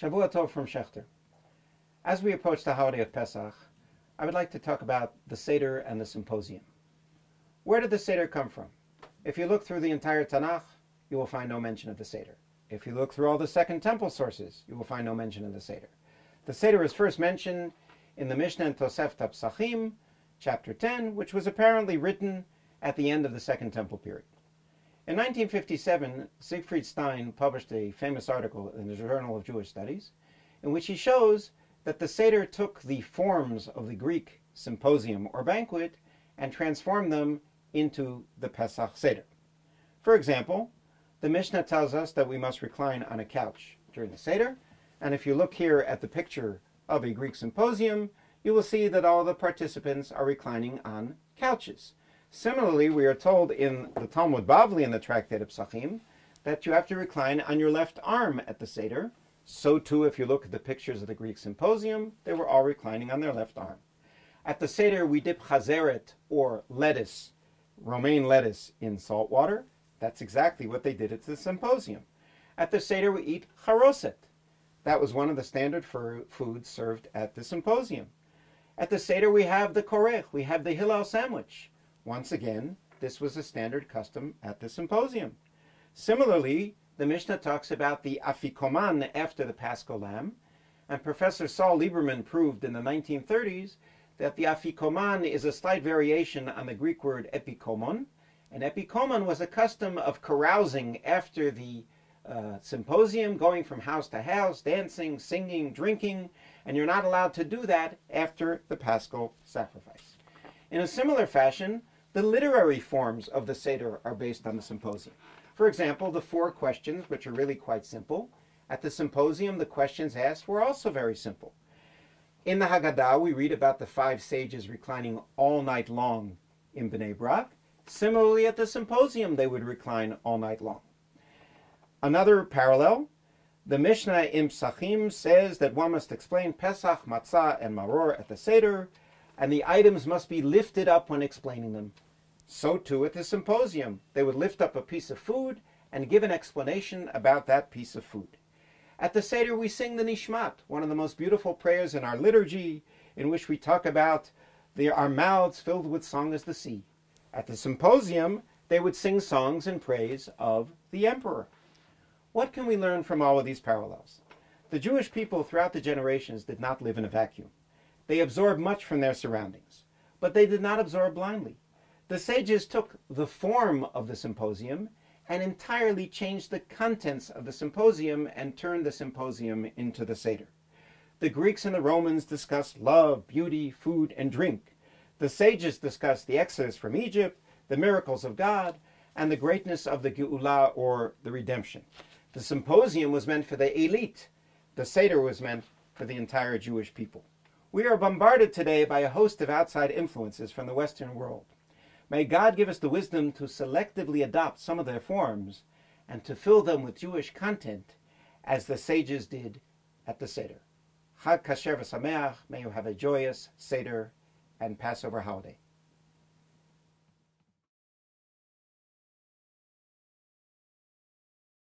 Shavua Tov from Schechter. As we approach the holiday of Pesach, I would like to talk about the Seder and the Symposium. Where did the Seder come from? If you look through the entire Tanakh, you will find no mention of the Seder. If you look through all the Second Temple sources, you will find no mention of the Seder. The Seder is first mentioned in the Mishnah in Tosefta Psachim, chapter 10, which was apparently written at the end of the Second Temple period. In 1957, Siegfried Stein published a famous article in the Journal of Jewish Studies, in which he shows that the Seder took the forms of the Greek symposium or banquet and transformed them into the Pesach Seder. For example, the Mishnah tells us that we must recline on a couch during the Seder, and if you look here at the picture of a Greek symposium, you will see that all the participants are reclining on couches. Similarly, we are told in the Talmud Bavli in the Tractate of Psachim that you have to recline on your left arm at the Seder. So too, if you look at the pictures of the Greek symposium, they were all reclining on their left arm. At the Seder, we dip chazeret, or lettuce, romaine lettuce, in salt water. That's exactly what they did at the symposium. At the Seder, we eat charoset. That was one of the standard foods served at the symposium. At the Seder, we have the korech, we have the hillel sandwich. Once again, this was a standard custom at the symposium. Similarly, the Mishnah talks about the Afikomen after the Paschal Lamb, and Professor Saul Lieberman proved in the 1930s that the Afikomen is a slight variation on the Greek word epikomon, and epikomon was a custom of carousing after the symposium, going from house to house, dancing, singing, drinking, and you're not allowed to do that after the Paschal sacrifice. In a similar fashion, the literary forms of the Seder are based on the symposium. For example, the 4 questions, which are really quite simple. At the symposium, the questions asked were also very simple. In the Haggadah, we read about the 5 sages reclining all night long in Bnei Brak. Similarly, at the symposium, they would recline all night long. Another parallel, the Mishnah in Psachim says that one must explain Pesach, Matzah, and Maror at the Seder, and the items must be lifted up when explaining them. So too at the symposium, they would lift up a piece of food and give an explanation about that piece of food. At the Seder, we sing the Nishmat, one of the most beautiful prayers in our liturgy, in which we talk about our mouths filled with song as the sea. At the symposium, they would sing songs in praise of the emperor. What can we learn from all of these parallels? The Jewish people throughout the generations did not live in a vacuum. They absorbed much from their surroundings, but they did not absorb blindly. The sages took the form of the symposium and entirely changed the contents of the symposium and turned the symposium into the Seder. The Greeks and the Romans discussed love, beauty, food, and drink. The sages discussed the exodus from Egypt, the miracles of God, and the greatness of the Geulah, or the redemption. The symposium was meant for the elite. The Seder was meant for the entire Jewish people. We are bombarded today by a host of outside influences from the Western world. May God give us the wisdom to selectively adopt some of their forms and to fill them with Jewish content, as the sages did at the Seder. Chag Kasher v'Sameach, may you have a joyous Seder and Passover holiday.